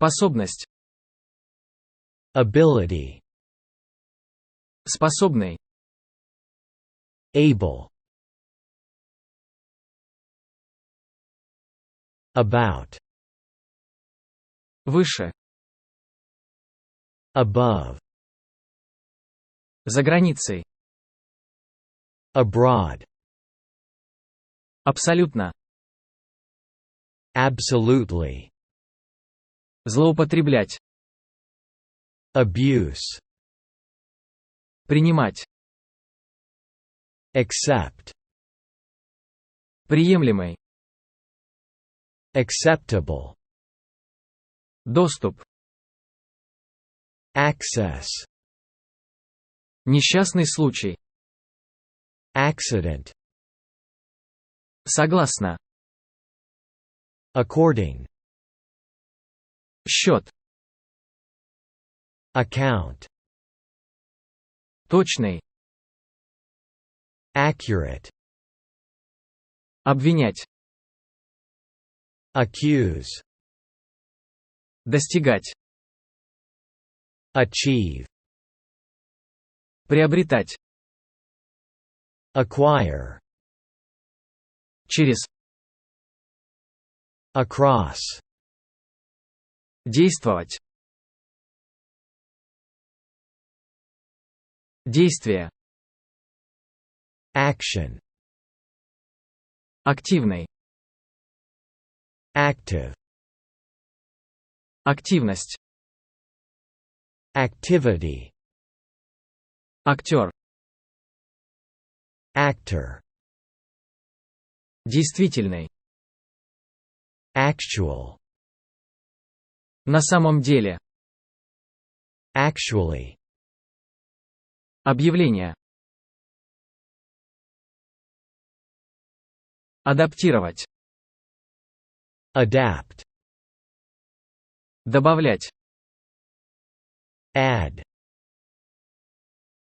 Способность. Ability. Способный. Able. About. Выше. Above. За границей. Abroad. Абсолютно. Absolutely. Злоупотреблять. Abuse. Принимать. Accept. Приемлемый. Acceptable. Доступ. Access. Несчастный случай. Accident. Согласно. According. Счет. Account. Точный. Accurate. Обвинять. Accuse. Достигать. Achieve. Приобретать. Acquire. Через. Across. Действовать. Действие. Action. Активный. Active. Активность. Activity. Актер. Actor. Действительный. Actual. На самом деле. Actually. Объявление. Адаптировать. Adapt. Добавлять. Add.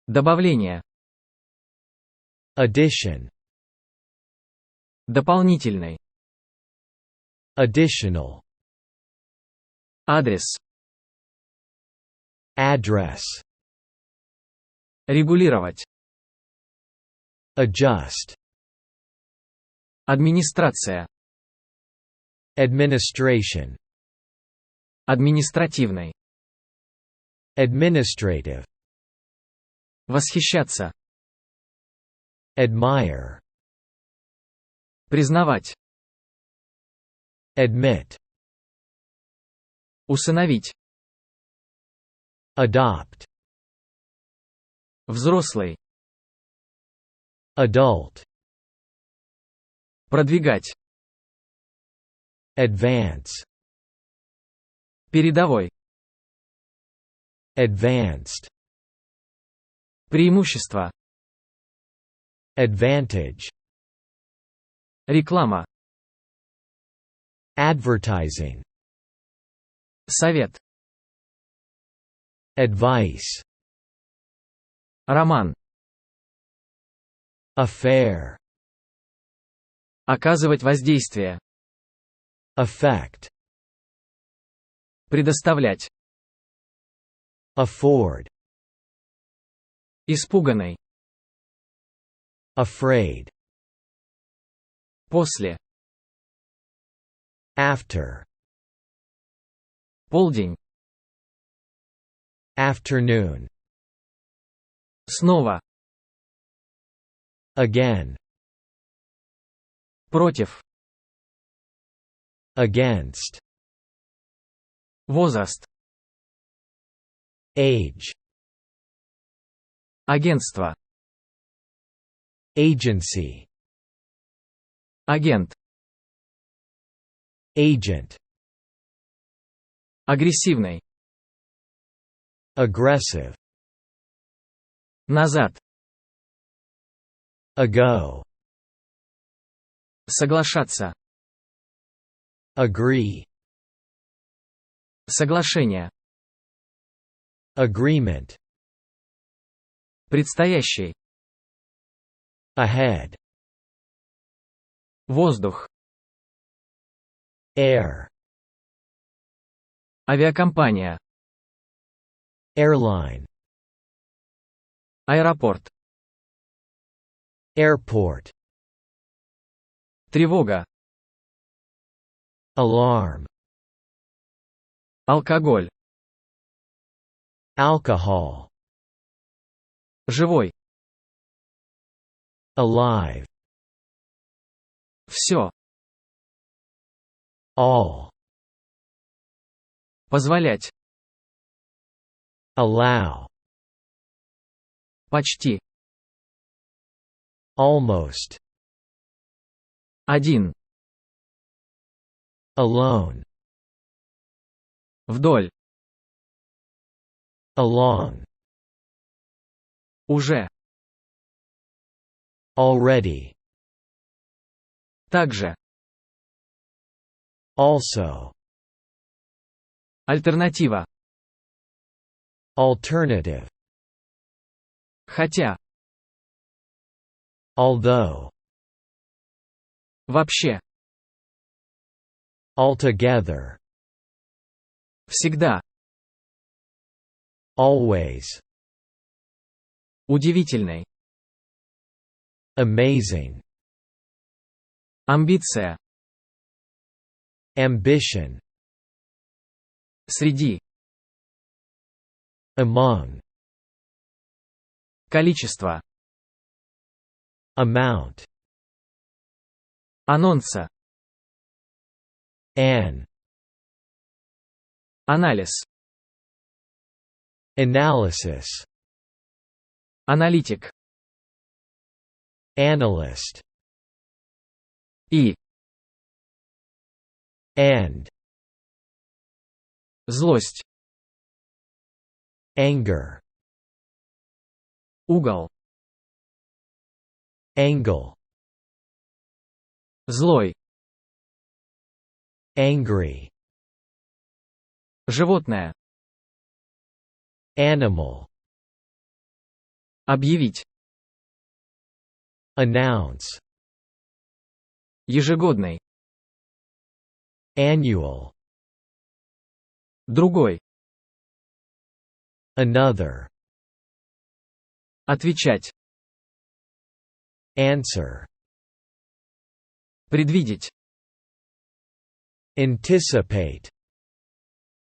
Добавление. Addition. Дополнительный. Additional. Адрес. Address. Регулировать. Adjust. Администрация. Administration. Административный. Administrative. Восхищаться. Admire. Признавать. Admit. Усыновить. Adopt. Взрослый. Adult. Продвигать. Advance. Передовой. Advanced. Преимущество. Advantage. Реклама. Advertising. Совет. Advice. Роман. Affair. Оказывать воздействие. Effect. Предоставлять. Afford. Испуганный. Afraid. После. After. Полдень. Afternoon. Снова. Again. Против. Against. Возраст. Age. Агентство. Agency. Агент. Agent. Агрессивный. Aggressive. Назад. Ago. Соглашаться. Agree. Соглашение. Agreement. Предстоящий. Ahead. Воздух. Air. Авиакомпания. Airline. Аэропорт. Airport. Тревога. Alarm. Алкоголь. Alcohol. Живой. Alive. Все. All. Позволять. Allow. Почти. Almost. Один. Alone. Вдоль. Along. Уже. Already. Также. Also. Альтернатива. Alternative. Хотя. Although. Вообще. Altogether. Всегда. Always. Удивительный. Amazing. Амбиция. Ambition. Среди. Among. Количество. Amount. Анонса. An. Анализ. Analysis. Аналитик. Analyst. И. And. Злость. Anger. Угол. Angle. Злой. Angry. Животное. Animal. Объявить. Announce. Ежегодный. Annual. Другой. Another. Отвечать. Answer. Предвидеть. Anticipate.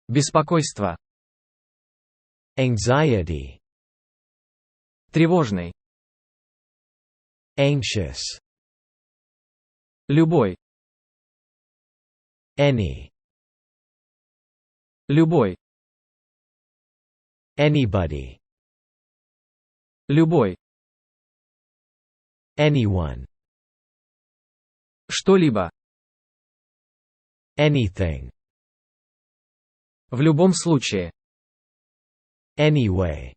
Беспокойство. Anxiety. Тревожный. Anxious. Любой. Any. Любой. Anybody. Любой. Anyone. Что-либо. Anything. В любом случае. Anyway.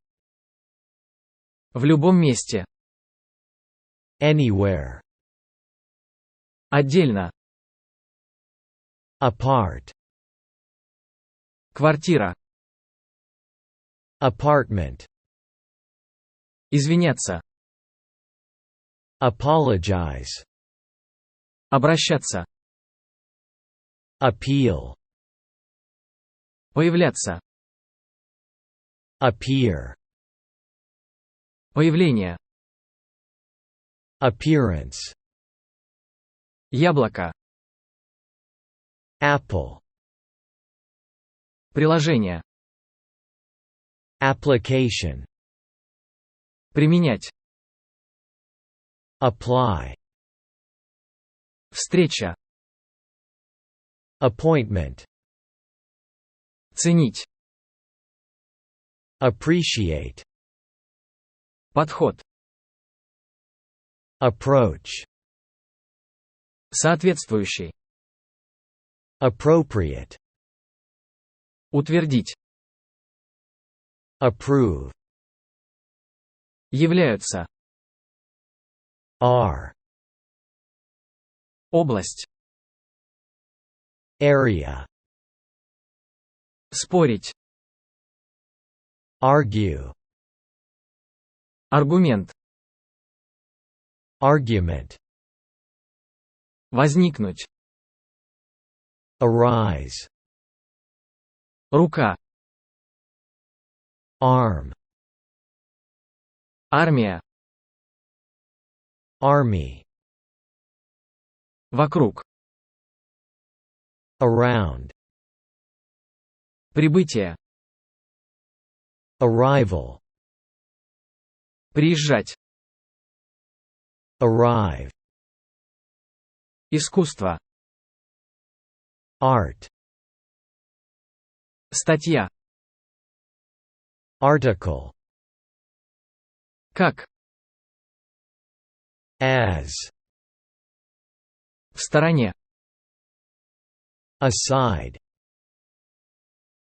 В любом месте. Anywhere. Отдельно. Apart. Квартира. Apartment. Извиняться. Apologize. Обращаться. Appeal. Появляться. Appear. Появление. Appearance. Яблоко. Apple. Приложение. Application. Применять. Apply. Встреча. Appointment. Ценить. Appreciate. Подход. Approach. Соответствующий. Appropriate. Утвердить. Approve. Являются. Are. Область. Area. Спорить. Argue. Аргумент. Argument. Возникнуть. Arise. Рука. Arm. Армия. Army. Вокруг. Around. Прибытие. Arrival. Приезжать. Arrive. Искусство. Art. Статья. Article. Как. As. В стороне. Aside.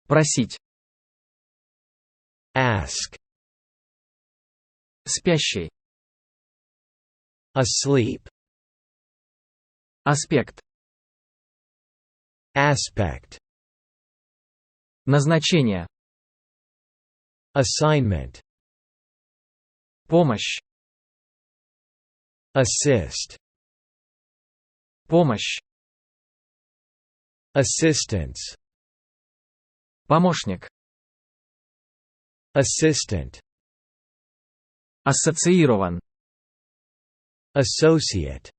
Просить. Ask. Спящий. Asleep. Аспект. Aspect. Назначение. Assignment. Помощь. Assist. Помощь. Assistance. Помощник. Assistant. Ассоциирован. Associate.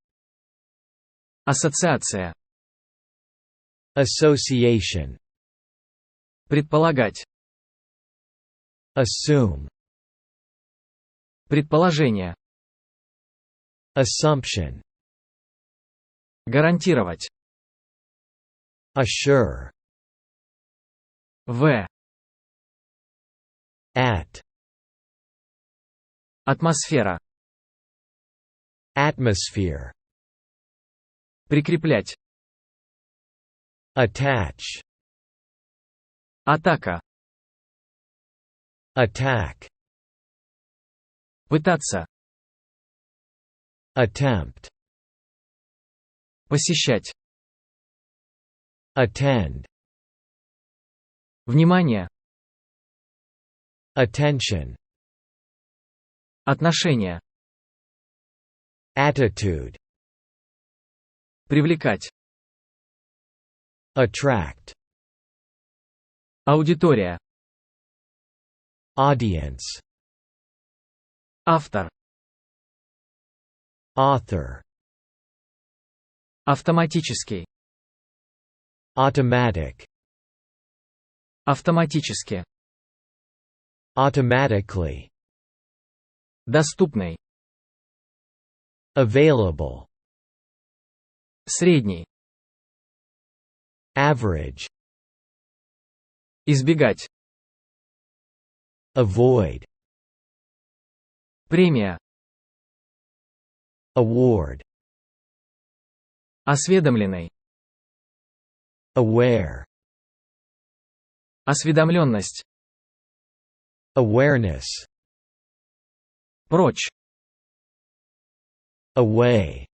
Ассоциация. Association. Предполагать. Assume. Предположение. Assumption. Гарантировать. Assure. В. At. Атмосфера. Atmosphere. Прикреплять. Attach. Атака. Attack. Пытаться. Attempt. Посещать. Attend. Внимание. Attention. Отношение. Attitude. Привлекать. Attract. Аудитория. Audience. Автор. Author. Автоматический. Automatic. Автоматически. Automatically. Доступный. Available. Средний. Average. Избегать. Avoid. Премия. Award. Осведомленный. Aware. Осведомленность. Awareness. Прочь. Away.